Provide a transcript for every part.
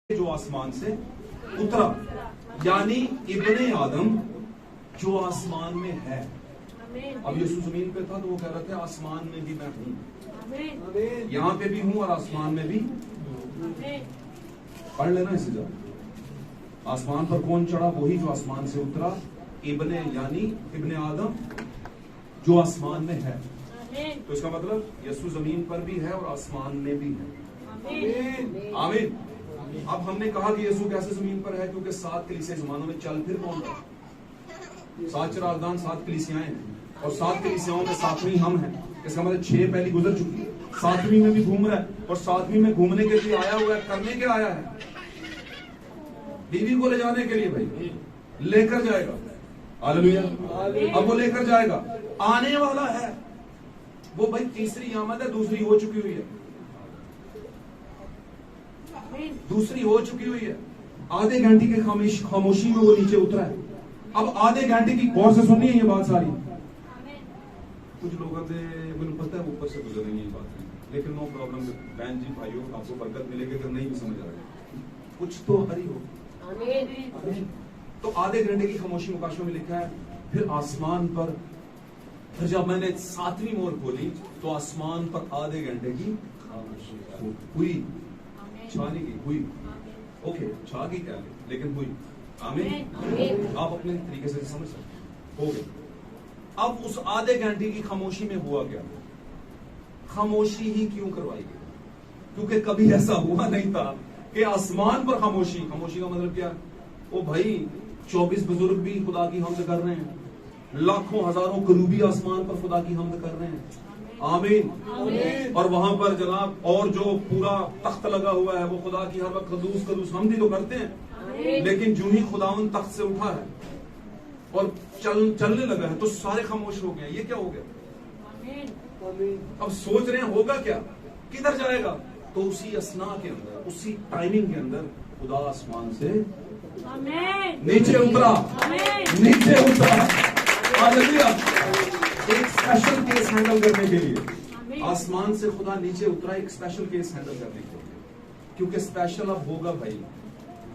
جو آسمان سے اترا، یعنی ابن آدم جو آسمان میں ہے. اب یسوع زمین پہ تھا تو وہ کہہ رہا تھا آسمان میں بھی میں ہوں، یہاں پہ بھی ہوں اور آسمان میں بھی. پڑھ لینا اسے جا. آسمان پر کون چڑھا؟ وہی جو آسمان سے اترا، یعنی ابن آدم جو آسمان میں ہے. تو اس کا مطلب یسوع زمین پر بھی ہے اور آسمان میں بھی ہے. آمین. اب ہم نے کہا کہ یسوع کیسے زمین پر ہے؟ کیونکہ 7 کلیسیاں زمانوں میں چل پھر کون رہا؟ 7 چراغدان، 7 کلیسیاں ہیں اور 7 کلیسیاؤں میں 7ویں ہم ہیں. اس کا مطلب 6 پہلی گزر چکی ہے، 7ویں میں بھی گھوم رہا ہے اور 7ویں میں گھومنے کے لیے آیا ہوا ہے. کرنے کے آیا ہے؟ بیوی کو لے جانے کے لیے. بھائی لے کر جائے گا. ہاللیلویہ. اب وہ لے کر جائے گا، آنے والا ہے وہ. بھائی تیسری آمد ہے، دوسری ہو چکی ہوئی ہے. دوسری ہو چکی ہوئی ہے. آدھے گھنٹے کی خاموشی میں وہ نیچے اترا ہے. اب آدھے گھنٹے کی غور سے سننی ہے یہ بات ساری. کچھ لوگ مجھے پتا ہے اوپر سے گزر رہی ہے یہ بات، لیکن نو پرابلم. بہن جی بھائیوں، آپ کو برکت ملے گی اگر نہیں بھی سمجھ آ رہا کچھ تو ہری ہو. تو آدھے گھنٹے کی خاموشی مکاشفہ میں لکھا ہے پھر آسمان پر. پھر جب میں نے 7ویں مور کھولی تو آسمان پر آدھے گھنٹے کی خاموشی ہوئی. چھانے کی ہوئی. اوکے چھا کی کیا لیکن ہوئی. آمین. آپ اپنے طریقے سے سمجھ سکتے ہو گئے. اب اس آدھے گھنٹے کی خاموشی میں ہوا کیا؟ خاموشی ہی کیوں کروائی گئی؟ کیونکہ کبھی ایسا ہوا نہیں تھا کہ آسمان پر خاموشی. خاموشی کا مطلب کیا؟ وہ بھائی 24 بزرگ بھی خدا کی حمد کر رہے ہیں، لاکھوں ہزاروں کروبی آسمان پر خدا کی حمد کر رہے ہیں. آمین. اور وہاں پر جناب اور جو پورا تخت لگا ہوا ہے وہ خدا کی ہر وقت قدوس قدوس حمد ہی تو کرتے ہیں. لیکن جو ہی خداوند تخت سے اٹھا ہے اور چلنے لگا ہے تو سارے خاموش ہو گئے. یہ کیا ہو گیا؟ اب سوچ رہے ہیں ہوگا کیا، کدھر جائے گا؟ تو اسی اسنا کے اندر، اسی ٹائمنگ کے اندر خدا آسمان سے نیچے اترا. نیچے اترا. ہاللیلویہ. ایک اسپیشل کیس ہینڈل کرنے کے لیے آسمان سے خدا نیچے اترا، ایک اسپیشل کیس ہینڈل کرنے کے لیے. کیونکہ اسپیشل اب ہوگا بھائی.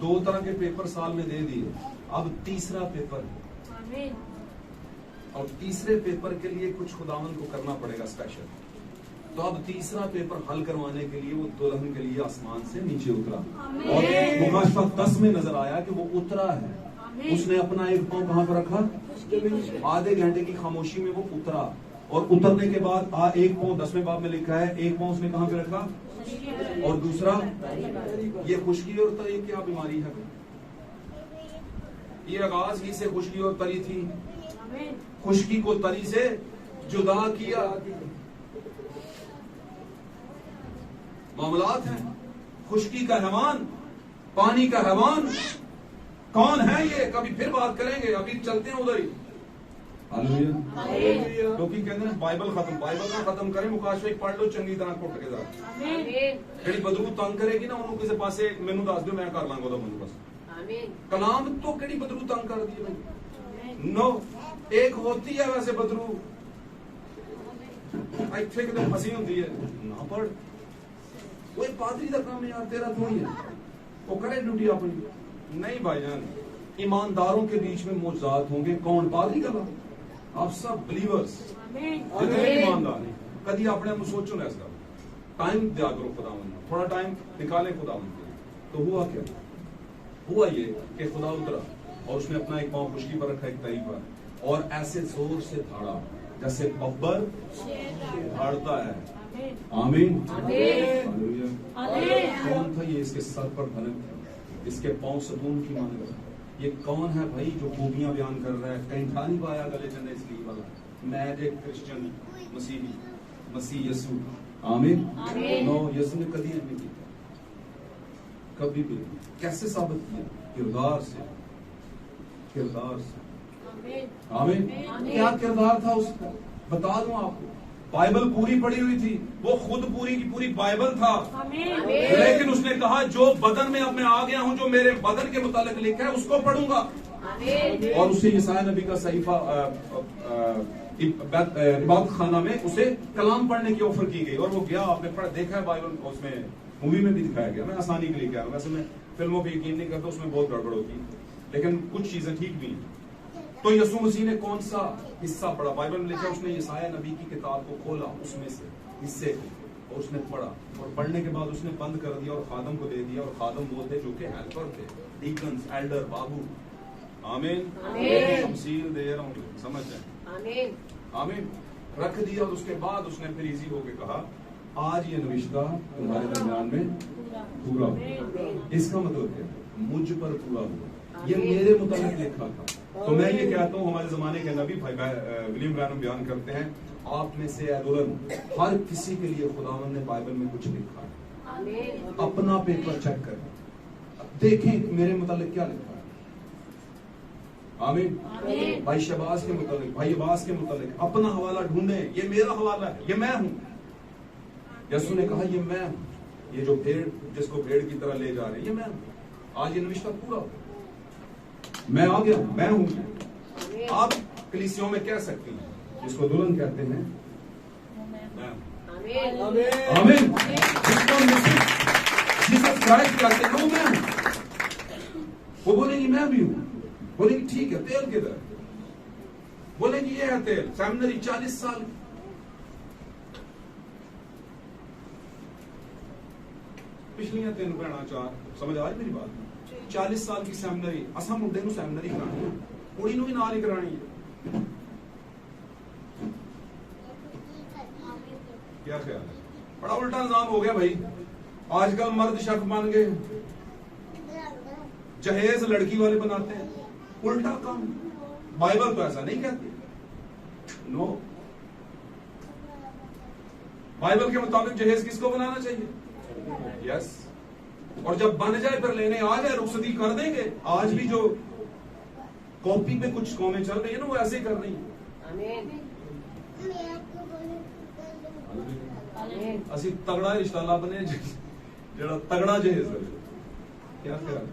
2 طرح کے پیپر سال میں دے دیے، اب تیسرا پیپر ہے. اور تیسرے پیپر کے لیے کچھ خداوند کو کرنا پڑے گا اسپیشل. تو اب تیسرا پیپر حل کروانے کے لیے وہ دلہن کے لیے آسمان سے نیچے اترا. اور مکاشفہ 10 میں نظر آیا کہ وہ اترا ہے. اس نے اپنا ایک پاؤں کہاں پر رکھا؟ آدھے گھنٹے کی خاموشی میں وہ اترا. اور اترنے کے بعد ایک پاؤں 10ویں باب میں لکھا ہے، ایک پاؤں اس نے کہاں پہ رکھا؟ اور دوسرا یہ خشکی اور تری کیا بیماری ہے؟ یہ آغاز ہی سے خشکی اور تری تھی. خشکی کو تری سے جدا کیا. معاملات ہیں. خشکی کا حیوان، پانی کا حیوان کون ہے یہ کبھی پھر بات کریں گے. ابھی چلتے ہیں ادھر ہی. ہاللیلویہ. لوگ کہتے ہیں بائبل ختم. بائبل کا ختم کریں، مکاشفہ پڑھ لو چنگی طرح کٹ کے ذرا. جڑی بدرو تنگ کرے گی نا انہوں کسی پاسے مینوں دس دیو، میں کر لاں گا مجھے بس. کلام تو کہڑی بدرو تنگ کر دی بھائی. نو ایک ہوتی ہے ویسے بدرو ایتھے کدے پھسی ہوندی ہے نہ پڑھ. وہ پادری کا کام ہے یار، تیرا تھوڑی ہے. وہ کرے ڈیوٹی اپنی. نہیں بھائی جان، ایمانداروں کے بیچ میں معجزات ہوں گے. کون؟ پادری کا کام. آپ سب بلیورز جتنے ایماندار ہیں کدی اپنے آپ سوچو نا اس کا ٹائم دیا کرو خداوند، تھوڑا ٹائم نکالے خداوند کے لیے. تو ہوا کیا؟ ہوا یہ کہ خدا اترا اور اس نے اپنا ایک پاؤں خشکی پر رکھا، ایک تری پر، اور ایسے زور سے دھاڑا جیسے ببر دھاڑتا ہے. آمین. کون تھا یہ؟ اس کے سر پر دھنک تھا، اس کے پاؤں ستون کی مانند. یہ کون ہے بھائی جو خوبیاں بیان کر رہا ہے؟ کہیں کھا نہیں پایا گلے چنے اس لیے والا میں ایک کرسچن مسیحی مسیح یسوع. آمین. نو یسوع نے کبھی نہیں کیا، کبھی بھی. کیسے ثابت کیا؟ کردار سے. کردار سے. آمین. کیا کردار تھا اس کا؟ بتا دوں آپ کو. بائبل پوری پڑھی ہوئی تھی، وہ خود پوری کی پوری بائبل تھا. لیکن اس نے کہا جو بدن میں اب میں آ گیا ہوں، جو میرے بدن کے متعلق لکھا ہے اس کو پڑھوں گا. اور اسے یسایا نبی کا صحیفہ عبادت خانہ میں اسے کلام پڑھنے کی آفر کی گئی اور وہ گیا. آپ نے دیکھا ہے بائبل، اس میں مووی میں بھی دکھایا گیا. میں آسانی کے لیے کہہ رہا ہوں، ویسے میں فلموں پہ یقین نہیں کرتا، اس میں بہت گڑبڑ ہوتی ہے، لیکن کچھ چیزیں ٹھیک بھی ہیں۔ تو یسوع مسیح نے کون سا حصہ پڑھا؟ بائبل میں لکھا اس نے یسایہ نبی کی کتاب کو کھولا، اس میں سے حصے کو، اور اس نے پڑھا، اور پڑھنے کے بعد اس نے بند کر دیا اور خادم کو دے دیا، اور خادم وہ تھے جو کہ ہیلپر تھے، ڈیکنز، ایلڈر، بابو۔ آمین، تمثیل دے رہا ہوں، سمجھ جائیں، آمین۔ رکھ دیا، اور اس کے بعد اس نے پھر ایزی ہو کے کہا آج یہ نوشتہ تمہارے درمیان میں پورا ہوا۔ اس کا مطلب کیا ہے؟ مجھ پر پورا ہوا، یہ میرے متعلق لکھا تھا۔ تو میں یہ کہتا ہوں، ہمارے زمانے کے نبی بھائی ولیم برانم بیان کرتے ہیں، آپ میں سے اے دلہن ہر کسی کے لیے خداوند نے بائبل میں کچھ لکھا ہے، اپنا پیپر چیک کریں، دیکھیں میرے متعلق کیا لکھا ہے۔ آمین۔ بھائی شہباز کے متعلق، بھائی عباس کے متعلق اپنا حوالہ ڈھونڈیں، یہ میرا حوالہ ہے، یہ میں ہوں۔ یسوع نے کہا یہ میں ہوں، یہ جو بھیڑ جس کو بھیڑ کی طرح لے جا رہے ہیں، یہ میں ہوں۔ آج یہ نوشتہ پورا ہو، میں آ گیا، میں ہوں۔ آپ کلیسیوں میں کہہ سکتی ہیں، جس کو دلہن کہتے ہیں، میں ہوں۔ آمین۔ جس کو جیسس کرائسٹ کہتے ہیں، وہ میں ہوں۔ وہ بولیں گی میں بھی ہوں، بولیں گی ٹھیک ہے، تیل کدھر؟ بولیں گی یہ ہے تیل، سیمنری 40 سال پچھلیاں 3 بھیڑا 4، سمجھ آج میری بات؟ 40 سال کی سیمنری، اساں منڈے نو سیمنری کرانی ہے، کڑی نو بھی نال ہی کرانی ہے۔ کیا خیال ہے؟ بڑا الٹا نظام ہو گیا بھائی، آج کل مرد شک بن گئے، جہیز لڑکی والے بناتے ہیں، الٹا کام۔ بائبل تو ایسا نہیں کہتی، نو، بائبل کے مطابق جہیز کس کو بنانا چاہیے؟ یس، اور جب بن جائے پھر لینے آ جائے رخصتی کر دیں گے۔ آج بھی جو کاپی پہ کچھ قومیں چل رہی ہیں نا، وہ ایسے ہی کر رہی ہیں۔ اسی تگڑا رشتہ لبنے جڑا تگڑا جہیز ہے، کیا خیال؟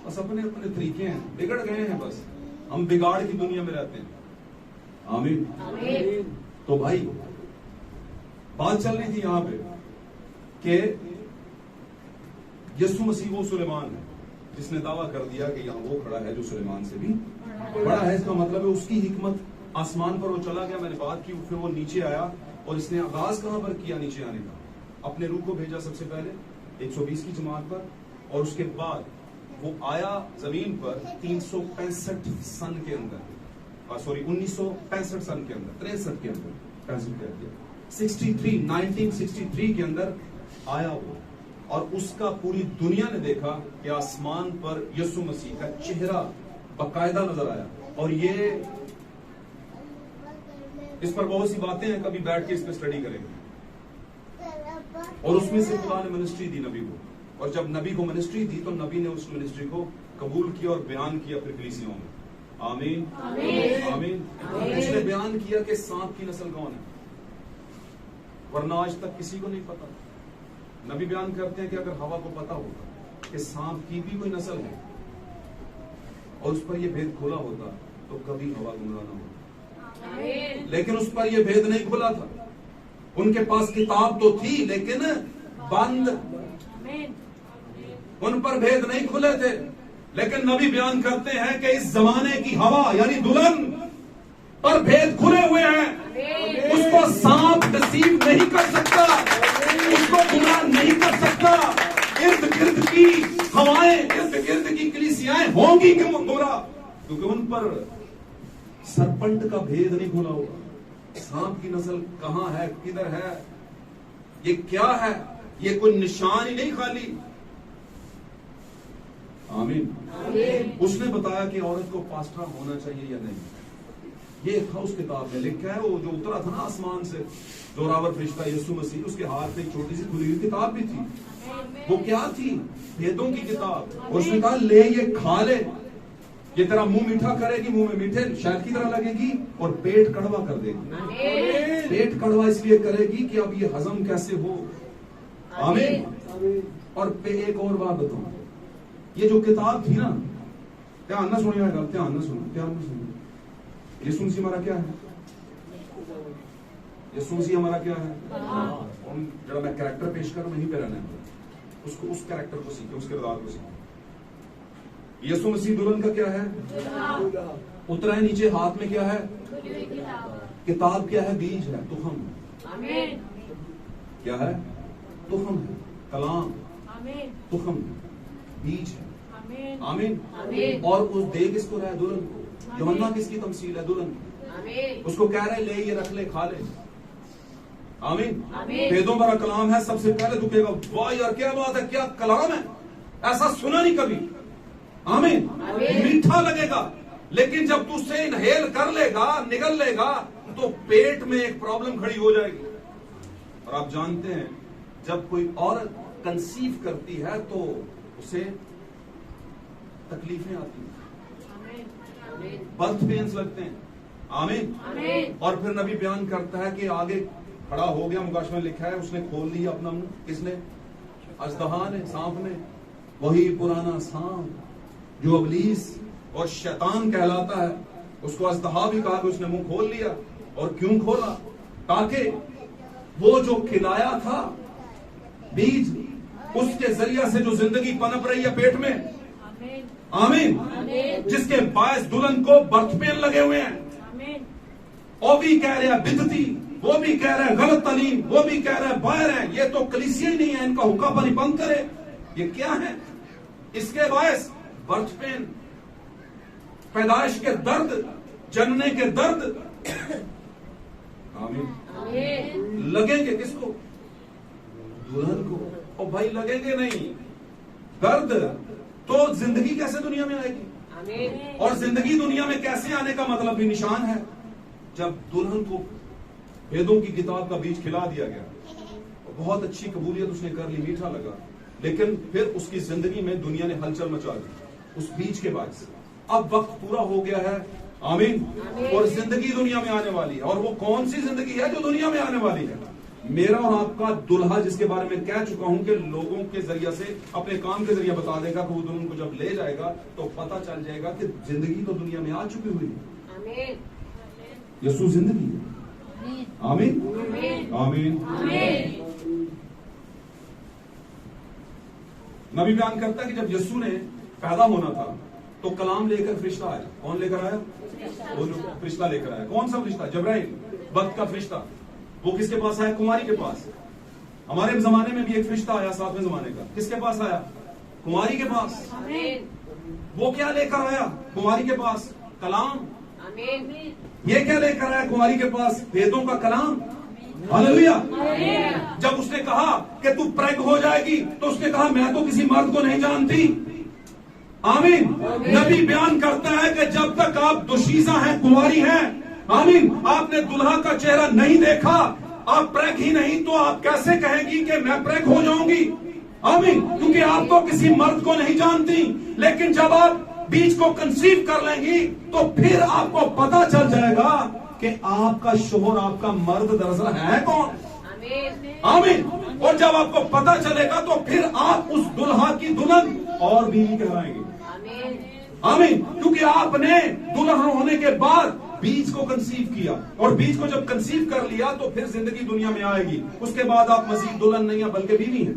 بس اپنے اپنے طریقے ہیں، بگڑ گئے ہیں، بس ہم بگاڑ کی دنیا میں رہتے ہیں۔ آمین۔ تو بھائی بات چل رہی تھی یہاں پہ کہ یسوع مسیح وہ سلیمان ہے جس نے دعویٰ کر دیا کہ یہاں وہ کھڑا ہے جو سلیمان سے بھی بڑا ہے۔ اس کا مطلب ہے اس کی حکمت آسمان پر وہ چلا گیا، میں نے بات کی، پھر وہ نیچے آیا، اور اس نے آغاز کہاں پر کیا نیچے آنے کا؟ اپنے روح کو بھیجا سب سے پہلے 120 کی جماعت پر، اور اس کے بعد وہ آیا زمین پر 365 سن کے اندر، سوری 1965 سن کے اندر، 63 کے اندر، 1963 کے اندر آیا وہ، اور اس کا پوری دنیا نے دیکھا کہ آسمان پر یسوع مسیح کا چہرہ باقاعدہ نظر آیا۔ اور یہ اس پر بہت سی باتیں ہیں، کبھی بیٹھ کے اس پہ اسٹڈی کریں گے۔ اور اس میں سے خدا نے منسٹری دی نبی کو، اور جب نبی کو منسٹری دی تو نبی نے اس منسٹری کو قبول کیا اور بیان کیا پھر کلیسیوں میں۔ آمین آمین۔ اس نے بیان کیا کہ سانپ کی نسل کون ہے، ورنہ آج تک کسی کو نہیں پتا۔ نبی بیان کرتے ہیں کہ اگر ہوا کو پتا ہوتا کہ سانپ کی بھی کوئی نسل ہے اور اس پر یہ بھید کھولا ہوتا تو کبھی ہوا گمراہ نہ ہوتا، لیکن اس پر یہ بھید نہیں کھولا تھا۔ ان کے پاس کتاب تو تھی لیکن بند، ان پر بھید نہیں کھلے تھے۔ لیکن نبی بیان کرتے ہیں کہ اس زمانے کی ہوا یعنی دلہن پر بھید کھلے ہوئے ہیں، اس کو سانپ ڈسیو نہیں کر سکتا، اس کو گمراہ نہیں کر سکتا۔ ارد گرد کی ہوائیں، ارد گرد کی کلیسیاں ہوں گی کہ گمراہ، کیونکہ ان پر سرپنٹ کا بھید نہیں کھلا ہوگا۔ سانپ کی نسل کہاں ہے، کدھر ہے، یہ کیا ہے، یہ کوئی نشان ہی نہیں خالی۔ آمین۔ اس نے بتایا کہ عورت کو پاسٹر ہونا چاہیے یا نہیں، یہ تھا اس کتاب میں لکھا ہے۔ وہ جو اترا تھا نا آسمان سے زوراور فرشتہ یسوع مسیح، اس کے ہاتھ میں ایک چھوٹی سی کھلی ہوئی کتاب بھی تھی۔ وہ کیا تھی؟ بھیدوں کی کتاب۔ اور اس نے کہا لے یہ کھا لے، یہ تیرا منہ میٹھا کرے گی، منہ میں میٹھے شہد کی طرح لگے گی، اور پیٹ کڑوا کر دے گی۔ پیٹ کڑوا اس لیے کرے گی کہ اب یہ ہضم کیسے ہو۔ آمین۔ اور ایک اور بات بتاؤں، یہ جو کتاب تھی نا، دھیان نہ سنیا گا، دھیان نہ سنو، دھیان نہ سنو۔ یسوع مسیح ہمارا کیا ہے؟ یسوع مسیح ہمارا کیا ہے؟ جڑا میں کریکٹر پیش کروں وہیں پہ رہنا ہے۔ اس کو اس کریکٹر کو سیکھیں, اس کردار کو سیکھیں. یسوع مسیح دلہن کا کیا ہے؟ اترا ہے نیچے, ہاتھ میں کیا ہے؟ کتاب کیا ہے؟ بیج ہے, تخم. کیا ہے؟ تخم ہے, کلام تخم بیج ہے. آمین. اور اس دے کس کو رہا ہے؟ دلہن کو. یوحنا کس کی تمثیل ہے؟ دلہن کی. اس کو کہہ رہے لے یہ رکھ لے, کھا لے. آمین. ویدوں بڑا کلام ہے. سب سے پہلے تو کہے گا واہ یار کیا بات ہے, کیا کلام ہے, ایسا سنا نہیں کبھی. آمین. میٹھا لگے گا, لیکن جب تو اسے انہیل کر لے گا, نگل لے گا, تو پیٹ میں ایک پرابلم کھڑی ہو جائے گی. اور آپ جانتے ہیں جب کوئی عورت کنسیو کرتی ہے تو اسے تکلیفیں آتی ہیں, برتھ پینز لگتے ہیں. آمین. اور پھر نبی بیان کرتا ہے کہ آگے کھڑا ہو گیا, مکاشفہ میں لکھا ہے اس نے کھول دیا اپنا منہ. کس نے؟ اژدہا نے, سانپ نے. وہی پرانا سانپ جو ابلیس اور شیطان کہلاتا ہے, اس کو اژدہا بھی کہا کہ اس نے منہ کھول لیا. اور کیوں کھولا؟ تاکہ وہ جو کھلایا تھا بیج, اس کے ذریعہ سے جو زندگی پنپ رہی ہے پیٹ میں, آمین, جس کے باعث دلہن کو برتھ پین لگے ہوئے ہیں. وہ بھی کہہ رہے ہیں بدعتی, وہ بھی کہہ رہے ہیں غلط تعلیم, وہ بھی کہہ رہے ہیں باہر ہیں, یہ تو کلیسیا ہی نہیں ہے, ان کا حکا پانی بند کرے. یہ کیا ہے؟ اس کے باعث برتھ پین, پیدائش کے درد, جننے کے درد. آمین. لگیں گے کس کو؟ دلہن کو. اور بھائی لگیں گے نہیں, درد تو زندگی کیسے دنیا میں آئے گی؟ اور زندگی دنیا میں کیسے آنے کا مطلب بھی نشان ہے. جب دلہن کو ویدوں کی کتاب کا بیج کھلا دیا گیا, بہت اچھی قبولیت اس نے کر لی, میٹھا لگا, لیکن پھر اس کی زندگی میں دنیا نے ہلچل مچا دی اس بیج کے بعد سے. اب وقت پورا ہو گیا ہے. آمین. اور زندگی دنیا میں آنے والی ہے. اور وہ کون سی زندگی ہے جو دنیا میں آنے والی ہے؟ میرا اور آپ کا دلہا, جس کے بارے میں کہہ چکا ہوں کہ لوگوں کے ذریعے سے, اپنے کام کے ذریعے بتا دے گا کہ وہ دلہن کو جب لے جائے گا تو پتا چل جائے گا کہ زندگی تو دنیا میں آ چکی ہوئی ہے. یسوع زندگی ہے. آمین. آمین. نبی بیان کرتا ہے کہ جب یسوع نے پیدا ہونا تھا تو کلام لے کر فرشتہ آیا. کون لے کر آیا؟ وہ جو فرشتہ لے کر آیا. کون سا فرشتہ؟ جبرائیل, وقت کا فرشتہ. وہ کس کے پاس آیا؟ کماری کے پاس. ہمارے زمانے میں بھی ایک فرشتہ آیا 7ویں زمانے کا. کس کے پاس آیا؟ کماری کے پاس. وہ کیا لے کر آیا کماری کے پاس؟ کلام. یہ کیا لے کر آیا کماری کے پاس؟ ویدوں کا کلام. ہاللویا. جب اس نے کہا کہ تو پریگ ہو جائے گی تو اس نے کہا میں تو کسی مرد کو نہیں جانتی. آمین. نبی بیان کرتا ہے کہ جب تک آپ دوشیزہ ہیں, کنواری ہیں, آمین, آپ نے دلہا کا چہرہ نہیں دیکھا, آپ پریگ ہی نہیں, تو آپ کیسے کہیں گی کہ میں پریگ ہو جاؤں گی؟ آمین. کیونکہ آپ تو کسی مرد کو نہیں جانتی. لیکن جب آپ بیج کو کنسیو کر لیں گی تو پھر آپ کو پتا چل جائے گا کہ آپ کا شوہر, آپ کا مرد دراصل ہے کون. آمین. اور جب آپ کو پتا چلے گا تو پھر آپ اس دلہا کی دلہن اور بیوی کہلائیں گے. آمین. کیونکہ آپ نے دلہن ہونے کے بعد بیج کو کنسیو کیا, اور بیج کو جب کنسیو کر لیا تو پھر زندگی دنیا میں آئے گی. اس کے بعد آپ مزید دلہن نہیں ہیں بلکہ بیوی ہیں.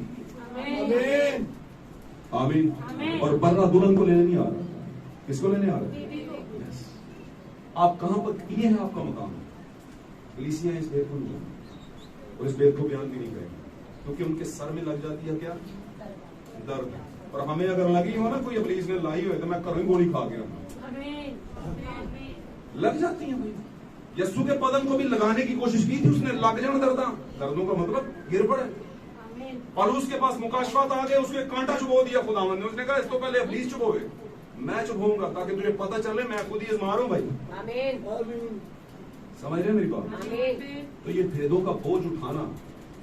آمین. آمین. اور برا دلہن کو لینے نہیں آ رہا. کس کو لینے آ رہا ہے؟ آپ کہاں پر, یہ ہے آپ کا مقام. کلیسیا اس بات کو نہیں جانتی اور اس بات کو بیان بھی نہیں کرے گی, کیونکہ ان کے سر میں لگ جاتی ہے کیا؟ درد. اور ہمیں اگر لگی ہو نا, کوئی ابلیس نے لائی ہوئے تو میں کروں گولی کھا کے لگ جاتی ہیں. بھائی یسوع کے بدن کو بھی لگانے کی کوشش کی تھی اس نے, لگ جانا دردوں کا مطلب گر پڑے. اور اس کے پاس مکاشفات آ گئے, اس کو کانٹا چبو دیا خداوند نے. اس نے کہا اس تو پہلے ابلیس چبوے, میں چبھوں گا تاکہ تجھے پتہ چلے میں خود ہی ازما رہا ہوں. بھائی سمجھ رہے ہیں میری بات؟ تو یہ بھیدوں کا بوجھ اٹھانا,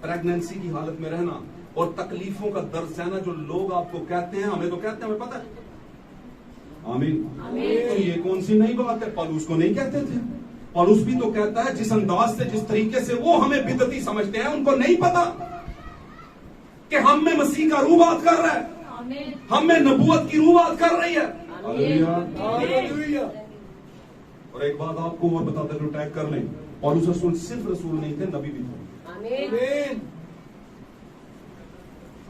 پریگننسی کی حالت میں رہنا اور تکلیفوں کا درد سہنا, جو لوگ آپ کو کہتے ہیں, ہمیں تو کہتے ہیں, ہمیں پتہ ہے. آمین. تو یہ کون سی نئی بات ہے؟ پالوس کو نہیں کہتے تھے. پالوس بھی تو کہتا ہے جس انداز سے, جس طریقے سے وہ ہمیں بدعتی سمجھتے ہیں, ان کو نہیں پتا کہ ہم میں مسیح کا روح بات کر رہا ہے, ہم میں نبوت کی روح بات کر رہی ہے. اور ایک بات آپ کو اور بتاتا جو ٹیگ کر لیں, پالوس رسول صرف رسول نہیں تھے, نبی بھی تھے.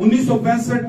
1965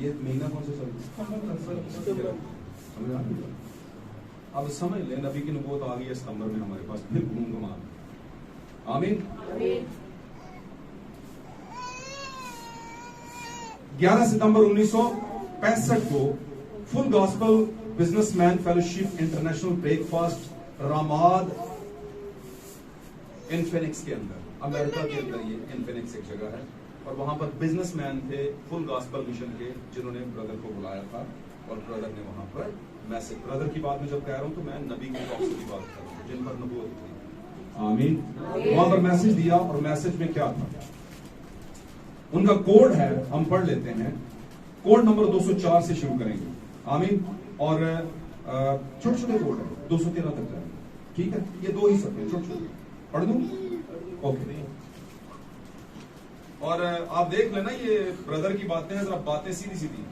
یہ مہینہ کون سا چل رہا ہے؟ اب سمجھ لیں نبی کی نبوت آ گئی ہے ستمبر میں ہمارے پاس، پھر گھوم گھما. آمین. 11 ستمبر 1965 کو full gospel business men fellowship international breakfast Ramada انفینکس کے اندر، امریکہ کے اندر، یہ انفینکس ایک جگہ ہے، اور وہاں پر بزنس مین تھے فل گاسپل مشن کے جنہوں نے بردر کو بلایا تھا، اور بردر نے وہاں پر میسج، بردر کی بات میں جب کہہ رہا ہوں تو میں نبی کی بات کی بات کر رہا ہوں جن پر نبوت تھی. آمین. وہاں پر میسج دیا، اور میسج میں کیا تھا؟ ان کا کوڈ ہے، ہم پڑھ لیتے ہیں. کوڈ نمبر 204 سے شروع کریں گے. آمین. اور چھوٹے چھوٹے کوڈ ہیں، 213 تک جائیں گے. ٹھیک ہے، یہ دو ہی سب ہیں چھوٹے چھوٹے. پڑھ دوں؟ اوکے. اور آپ دیکھ لینا یہ بردر کی باتیں ہیں، ذرا باتیں سیدھی سیدھی.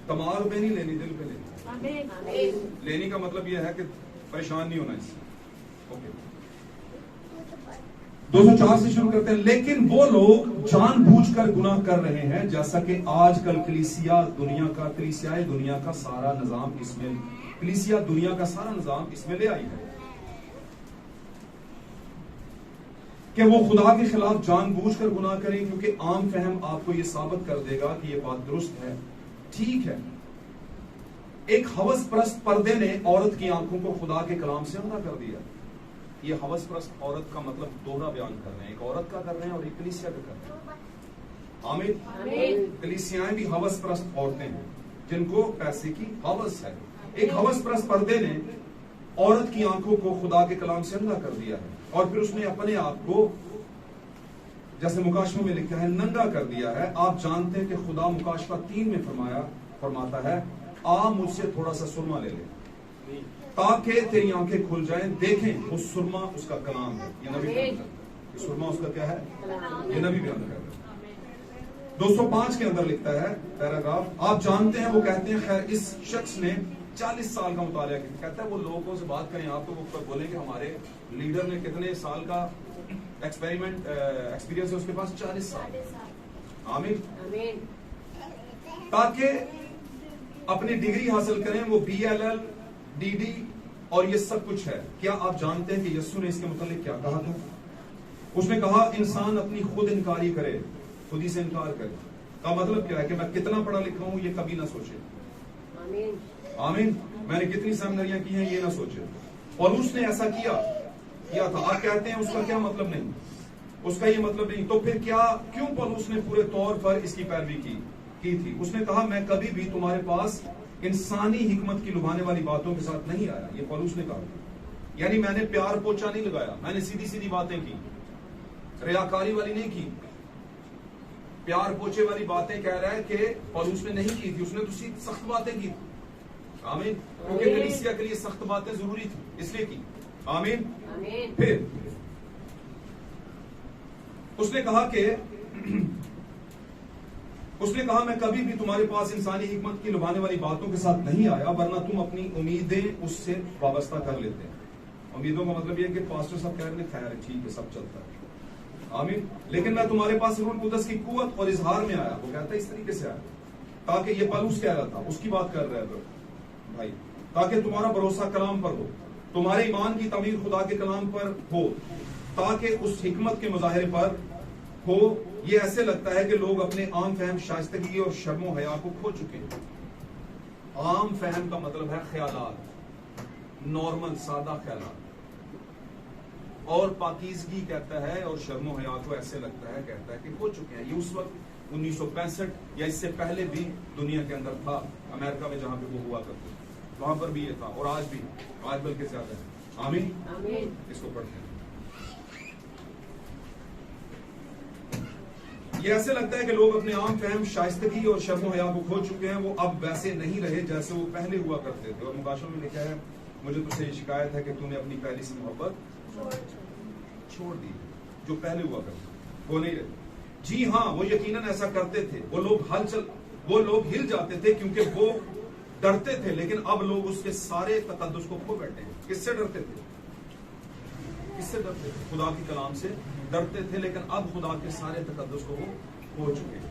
کمال پہ نہیں لینی، دل پہ لینی. لینی کا مطلب یہ ہے کہ پریشان نہیں ہونا اس سے. اوکے. 204 سے شروع کرتے ہیں. لیکن وہ لوگ جان بوجھ کر گناہ کر رہے ہیں، جیسا کہ آج کل کلیسیائے دنیا کا سارا نظام اس میں لے آئی ہے، کہ وہ خدا کے خلاف جان بوجھ کر گناہ کریں، کیونکہ عام فہم آپ کو یہ ثابت کر دے گا کہ یہ بات درست ہے. ٹھیک ہے، ایک ہوس پرست پردے نے عورت کی آنکھوں کو خدا کے کلام سے اندھا کر دیا. یہ ہوس پرست عورت کا مطلب دوہرا بیان کر رہے ہیں، ایک عورت کا کر رہے ہیں اور ایک کلیسیا کا کر رہے ہیں. آمین. کلیسیائیں بھی ہوس پرست عورتیں ہیں جن کو پیسے کی ہوس ہے. ایک ہوس پرست پردے نے عورت کی آنکھوں کو خدا کے کلام سے اندھا کر دیا ہے، اور پھر اس نے اپنے آپ کو، جیسے مکاشفہ میں لکھا ہے، ننگا کر دیا ہے. آپ جانتے ہیں کہ خدا مکاشفہ 3 میں فرماتا ہے، آ مجھ سے تھوڑا سا سرما لے لے تاکہ تیری آنکھیں کھل جائیں. دیکھیں وہ سرما اس کا کلام ہے. یہ نبی بیان کرتا ہے. یہ سرما اس کا کیا ہے؟ یہ نبی بیان کرتا ہے. 205 کے اندر لکھتا ہے پیراگراف، آپ جانتے ہیں، وہ کہتے ہیں، خیر اس شخص نے 40 سال کا مطالعہ کیا. کہتا ہے وہ لوگوں سے بات کریں، آپ تو وہ بولیں کہ ہمارے لیڈر نے کتنے سال کا ایکسپیرینس ہے، اس کے پاس 40 سال. آمین. تاکہ اپنی ڈگری حاصل کریں، وہ BLL DD اور یہ سب کچھ ہے. کیا آپ جانتے ہیں کہ یسوع نے اس کے متعلق کیا کہا تھا؟ اس نے کہا انسان اپنی خود انکاری کرے، خود ہی سے انکار کرے. کا مطلب کیا ہے کہ میں کتنا پڑھا لکھا ہوں یہ کبھی نہ سوچے. آمین. میں نے کتنی سیمینریاں کی ہیں یہ نہ سوچے. اور اس نے ایسا کیا تھا. آپ کہتے ہیں اس کا کیا مطلب نہیں، اس کا یہ مطلب نہیں. تو پھر کیوں پولس نے پورے طور پر اس کی پیروی کی تھی؟ اس نے کہا میں کبھی بھی تمہارے پاس انسانی حکمت کی لبھانے والی باتوں کے ساتھ نہیں آیا. یہ پولس نے کہا. یعنی میں نے پیار پوچھا نہیں لگایا، میں نے سیدھی سیدھی باتیں کی، ریاکاری والی نہیں کی. پیار پوچھے والی باتیں کہہ رہا ہے کہ پولس نے نہیں کی تھی، اس نے تو سخت باتیں کی. آمین. کیونکہ کلیسیا کے لیے سخت باتیں ضروری تھی، اس لیے کی. آمین. پھر اس نے کہا میں کبھی بھی تمہارے پاس انسانی حکمت کی لبھانے والی باتوں کے ساتھ نہیں آیا، ورنہ تم اپنی امیدیں اس سے وابستہ کر لیتے. امیدوں کا مطلب یہ کہ پاسٹر صاحب کہہ رہے ہیں خیر ہے، ٹھیک ہے، سب چلتا ہے. آمین. لیکن میں تمہارے پاس روح القدس کی قوت اور اظہار میں آیا. وہ کہتا ہے اس طریقے سے آیا تاکہ یہ پولس کہہ رہا تھا، اس کی بات کر رہا ہے بھائی، تاکہ تمہارا بھروسہ کلام پر ہو، تمہارے ایمان کی تعمیر خدا کے کلام پر ہو، تاکہ اس حکمت کے مظاہرے پر ہو. یہ ایسے لگتا ہے کہ لوگ اپنے عام فہم، شائستگی اور شرم و حیا کو کھو چکے ہیں. عام فہم کا مطلب ہے خیالات، نارمل سادہ خیالات، اور پاکیزگی کہتا ہے، اور شرم و حیا کو ایسے لگتا ہے، کہتا ہے کہ کھو چکے ہیں. یہ اس وقت 1965 یا اس سے پہلے بھی دنیا کے اندر تھا. امریکہ میں جہاں پہ وہ ہوا کرتے وہاں پر بھی یہ تھا، اور آج بھی، آج بلکہ زیادہ ہے. آمین. اس کو پڑھتے ہیں. یہ ایسے لگتا ہے کہ لوگ اپنے عام فہم، شائستگی اور شرم و حیا کو کھو چکے ہیں. وہ اب ویسے نہیں رہے جیسے وہ پہلے ہوا کرتے تھے. اور مکاشفہ میں لکھا ہے مجھے تجھ سے شکایت ہے کہ تو نے اپنی پہلی سی محبت چھوڑ دی. جو پہلے ہوا کرتے وہ نہیں رہے. جی ہاں، وہ یقیناً ایسا کرتے تھے. وہ لوگ ہل جاتے تھے کیونکہ وہ ڈرتے تھے، لیکن اب لوگ اس کے سارے تقدس کو کھو بیٹھے ہیں. کس سے ڈرتے تھے؟ خدا کے کلام سے ڈرتے تھے، لیکن اب خدا کے سارے تقدس کو وہ کھو چکے ہیں.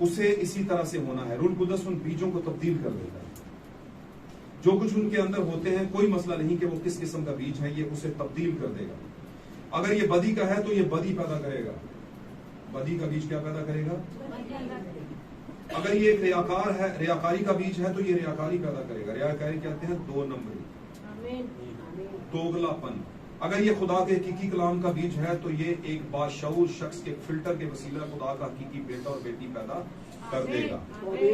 اسے اسی طرح سے ہونا ہے. روح القدس ان بیجوں کو تبدیل کر دیتا ہے. جو کچھ ان کے اندر ہوتے ہیں کوئی مسئلہ نہیں کہ وہ کس قسم کا بیج ہے, یہ اسے تبدیل کر دے گا. اگر یہ بدی کا ہے تو یہ بدی پیدا کرے گا. بدی کا بیج کیا پیدا کرے گا؟ اگر یہ ایک ریاکار ہے, ریاکاری کا بیج ہے تو یہ ریاکاری پیدا کرے گا. ریاکاری کہتے ہیں 2 نمبری, دوغلا پن. اگر یہ خدا کے حقیقی کلام کا بیج ہے تو یہ ایک باشعور شخص کے فلٹر کے وسیلہ خدا کا حقیقی بیٹا اور بیٹی پیدا کر دے گا.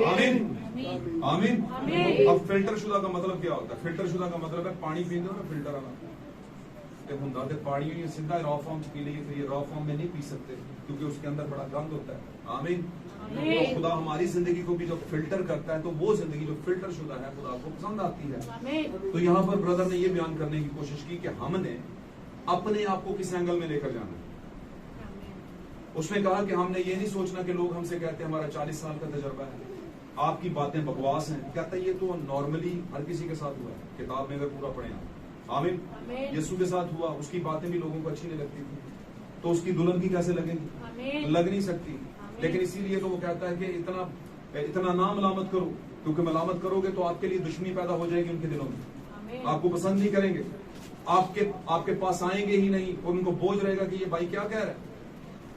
آمین آمین. اب فلٹر شدہ کا مطلب کیا ہوتا ہے؟ فلٹر شدہ کا مطلب ہے پانی پیندے ہو نا فلٹر والا, ہوں پانی سیدھا را فارم پی لیے, پھر یہ را فارم میں نہیں پی سکتے کیونکہ اس کے اندر بڑا گند ہوتا ہے. آمین. تو خدا ہماری زندگی کو بھی جو فلٹر کرتا ہے تو وہ زندگی جو فلٹر شدہ ہے خدا کو پسند آتی ہے. تو یہاں پر بردر نے یہ بیان کرنے کی کوشش کی کہ ہم نے اپنے آپ کو کس اینگل میں لے کر جانا ہے. اس نے کہا کہ ہم نے یہ نہیں سوچنا کہ لوگ ہم سے کہتے ہیں ہمارا 40 سال کا تجربہ ہے, آپ کی باتیں بکواس ہیں. کہتا ہے یہ تو نارملی ہر کسی کے ساتھ ہوا ہے. کتاب میں اگر پورا پڑھیں آپ. آمین. یسوع کے ساتھ ہوا, اس کی باتیں بھی لوگوں کو اچھی نہیں لگتی تھی, تو اس کی دلہن کی کیسے لگیں گی؟ لگ نہیں سکتی. لیکن اسی لیے تو وہ کہتا ہے کہ اتنا نہ ملامت کرو, کیونکہ ملامت کرو گے تو آپ کے لیے دشمنی پیدا ہو جائے گی ان کے دلوں میں, آپ کو پسند نہیں کریں گے, آپ کے پاس آئیں گے ہی نہیں, اور ان کو بوجھ رہے گا کہ یہ بھائی کیا کہہ رہا ہے.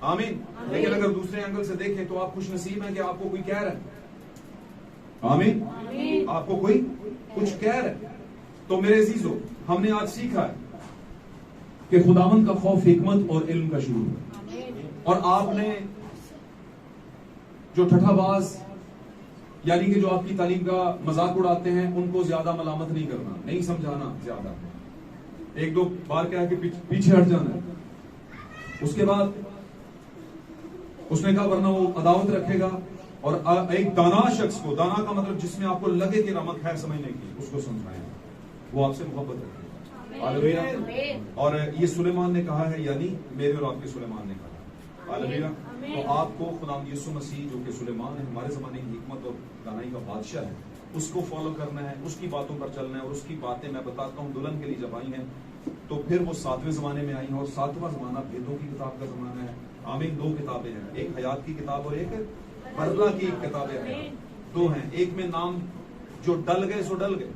آمین. لیکن اگر دوسرے اینگل سے دیکھیں تو آپ خوش نصیب ہیں کہ آپ کو کوئی کہہ رہا ہے. آمین. آپ کو کوئی کچھ کہہ رہا ہے. تو میرے عزیزو, ہم نے آج سیکھا ہے کہ خداوند کا خوف حکمت اور علم کا شروع ہے. اور آپ نے جو ٹھٹھا باز یعنی کہ جو آپ کی تعلیم کا مذاق اڑاتے ہیں ان کو زیادہ ملامت نہیں کرنا, نہیں سمجھانا زیادہ. 1-2 بار کیا ہے کہ پیچھے ہٹ جانا ہے. اس کے بعد اس نے کہا ورنہ وہ عداوت رکھے گا. اور ایک دانا شخص کو, دانا کا مطلب جس میں آپ کو لگے کہ رمق ہے سمجھنے کی, اس کو سمجھائیں, وہ آپ سے محبت رکھے گا. ہاللیلویہ. اور یہ سلیمان نے کہا ہے, یعنی میرے اور آپ کے سلیمان نے کہا. ہاللیلویہ. تو آپ کو خدا یسوع مسیح جو کہ سلیمان ہے, ہمارے زمانے کی حکمت اور دانائی کا بادشاہ ہے, اس کو فالو کرنا ہے, اس کی باتوں پر چلنا ہے. اور اس کی باتیں میں بتاتا ہوں دلہن کے لیے جب آئی ہیں تو پھر وہ 7ویں زمانے میں آئی ہیں, اور 7واں زمانہ بھیدوں کی کتاب کا زمانہ ہے. آمین. 2 کتابیں ہیں, ایک حیات کی کتاب اور ایک برلا کی کتابیں ہیں. 2 ہیں. ایک میں نام جو ڈل گئے سو ڈل گئے,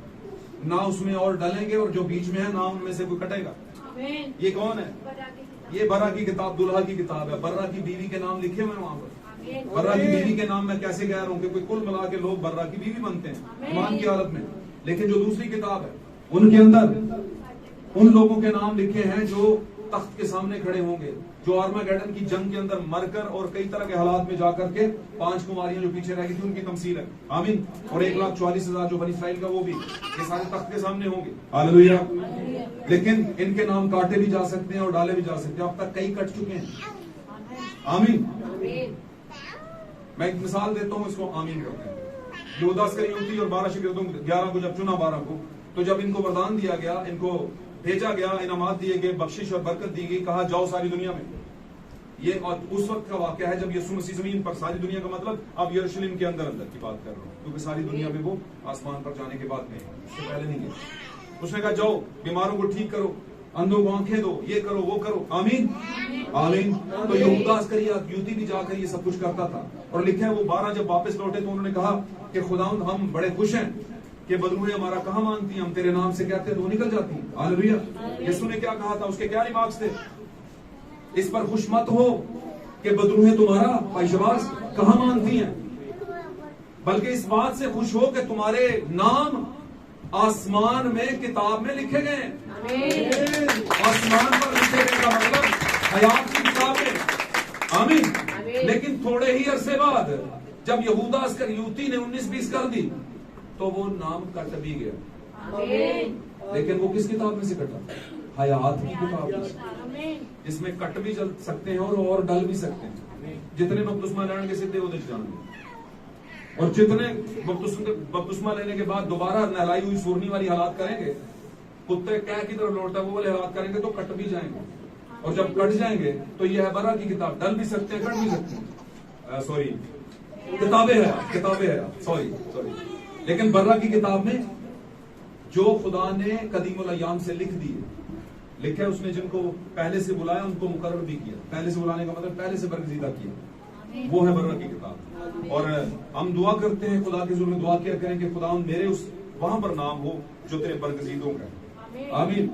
نہ اس میں اور ڈلیں گے, اور جو بیچ میں ہے نہ ان میں سے کوئی کٹے گا. یہ کون ہے؟ یہ برا کی کتاب, دلہا کی کتاب ہے. برا کی بیوی کے نام لکھے ہوئے ہیں وہاں پر. برا کی بیوی کے نام میں کیسے کہہ رہا ہوں کہ کوئی کل ملا کے لوگ برا کی بیوی بنتے ہیں ایمان کی حالت میں. لیکن جو دوسری کتاب ہے ان کے اندر ان لوگوں کے نام لکھے ہیں جو تخت کے سامنے کھڑے ہوں گے, جو آرماگیڈن کی جنگ کے اندر مر کر اور کئی طرح کے حالات میں جا کر کے 5 کماریاں جو پیچھے رہ گئی تھی ان کی تمثیل ہے. آمین. اور 1,40,000 جو بنی اسرائیل کا, وہ بھی یہ سارے تخت کے سامنے ہوں گے. ہاللیلویہ. لیکن ان کے نام کاٹے بھی جا سکتے ہیں اور ڈالے بھی جا سکتے ہیں. اب تک کئی کٹ چکے ہیں. آمین. میں ایک مثال دیتا ہوں, اس کو آمین کرتے ہیں. یہودا اسکریوتی اور 12 شاگردوں 11 کو جب چنا 12 کو, تو جب ان کو وردان دیا گیا, ان کو بھیجا گیا, انعامات دیے گئے, بخشش اور برکت دی گئی, کہا جاؤ ساری دنیا میں. یہ اس وقت کا واقعہ ہے جب یسوع مسیح زمین پر, ساری دنیا کا مطلب اب یروشلم کے اندر کی بات کر رہا ہوں, کیونکہ ساری دنیا میں وہ آسمان پر جانے کے بعد میں, اس سے پہلے نہیں گئے. اس نے کہا جاؤ بیماروں کو ٹھیک کرو, اندھوں کو آنکھیں دو, یہ کرو وہ کرو. آمین آمین. تو یہودا اسکریوتی بھی جا کر یہ سب کچھ کرتا تھا. اور لکھا ہے وہ 12 جب واپس لوٹے تو انہوں نے کہا کہ خداوند ہم بڑے خوش ہیں کہ بدروہیں ہمارا کہاں مانتی ہیں, ہم تیرے نام سے کہتے ہیں تو وہ نکل جاتی ہیں. ہاللیلویہ. یسوع نے کیا کہا تھا, اس کے کیا ریمارکس تھے؟ اس پر خوش مت ہو کہ بدروہیں تمہارا پائشواز کہاں مانتی ہیں, بلکہ اس بات سے خوش ہو کہ تمہارے نام آسمان میں کتاب میں لکھے گئے ہیں. آسمان پر لکھے گئے کا مطلب حیات کی کتاب ہے. آمین. لیکن تھوڑے ہی عرصے بعد جب یہودا اسکریوتی نے 19-20 کر دی تو وہ نام کٹ بھی گیا. لیکن وہ کس کتاب میں سے کٹا؟ حیات کی کتاب میں. اس میں کٹ بھی چل سکتے ہیں اور ڈل بھی سکتے ہیں. جتنے بپتسمہ لینے کے سدھے ادھر جان گے, اور جتنے بپتسمہ لینے کے بعد دوبارہ نہلائی ہوئی سورنی والی حالات کریں گے, کتے کہہ کی طرف لوٹتا ہے وہ والے حالات کریں گے تو کٹ بھی جائیں گے. اور جب کٹ جائیں گے تو یہ ہے برا کی کتاب, ڈل بھی سکتے ہیں, کٹ بھی سکتے ہیں. سوری کتابیں ہے سوری. لیکن برا کی کتاب میں جو خدا نے قدیم الایام سے لکھ دی لکھا ہے, اس نے جن کو پہلے سے بلایا ان کو مقرر بھی کیا. پہلے سے بلانے کا مطلب پہلے سے برگزیدہ کیا. وہ ہے برہ کی کتاب. اور ہم دعا کرتے ہیں خدا کے حضور میں دعا کیا کریں کہ خدا میرے اس وہاں پر نام ہو جو تیرے برگزیدوں کا ہے. آمین.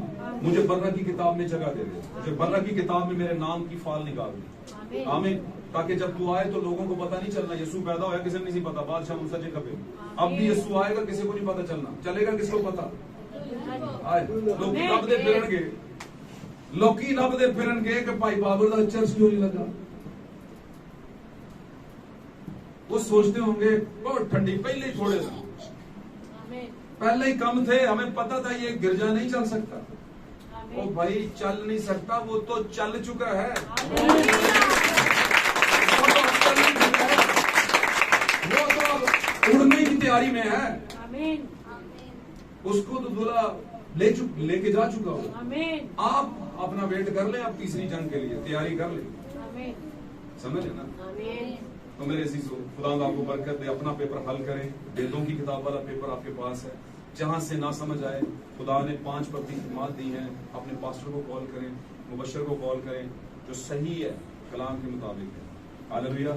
مجھے برہ کی کتاب میں جگہ دے دے, مجھے برہ کی کتاب میں میرے نام کی فال نکال دے. آمین. تاکہ جب تو آئے تو لوگوں کو پتہ نہیں چلنا یسوع پیدا ہوا کسی نے نہیں پتا, بادشاہ موسیٰ جے کبھی. اب بھی یسوع آئے گا کسی کو نہیں پتا چلنا, چلے گا کس کو پتا. لوکی لبدے پھرن گے, لوکی لبدے پھرن گے کہ بھائی بابر دا چرچ کیوں نہیں لگا. وہ سوچتے ہوں گے بہت ٹھنڈی, پہلے ہی تھوڑے سے پہلے ہی کم تھے, ہمیں پتا تھا یہ گرجا نہیں چل سکتا. وہ بھائی چل نہیں سکتا, وہ تو چل چکا ہے. وہ تو اب اڑنے کی تیاری میں ہے. اس کو تو دلہا لے کے جا چکا ہو. آپ اپنا ویٹ کر لیں, آپ تیسری جنگ کے لیے تیاری کر لیں. سمجھے نا. تو میرے عزیزو خدا آپ کو برکت دے. اپنا پیپر حل کریں, ویدوں کی کتاب والا پیپر آپ کے پاس ہے. جہاں سے نہ سمجھ آئے, خدا نے 5 خدمات دی ہیں. اپنے پاسٹر کو کال کریں, مبشر کو کال کریں, جو صحیح ہے کلام کے مطابق ہے. ہاللویا.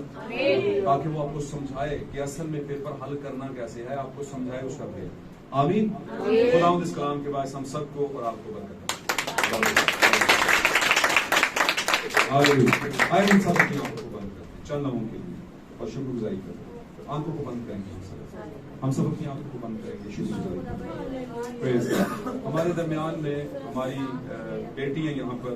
تاکہ وہ آپ کو سمجھائے کہ اصل میں پیپر حل کرنا کیسے ہے, آپ کو سمجھائے اس کا دے. آمین. خدا اس کلام کے باعث ہم سب کو اور آپ کو برکت دے. آئے ان سب کی آنکھوں کو بند کرتے چند لمحوں کے لیے اور شکر گزاری کرتے. آنکھوں کو بند کریں گے, ہم سب اپنی آنکھوں کو بند کریں گے. شکر گزاری. ہمارے درمیان میں ہماری بیٹی ہے یہاں پر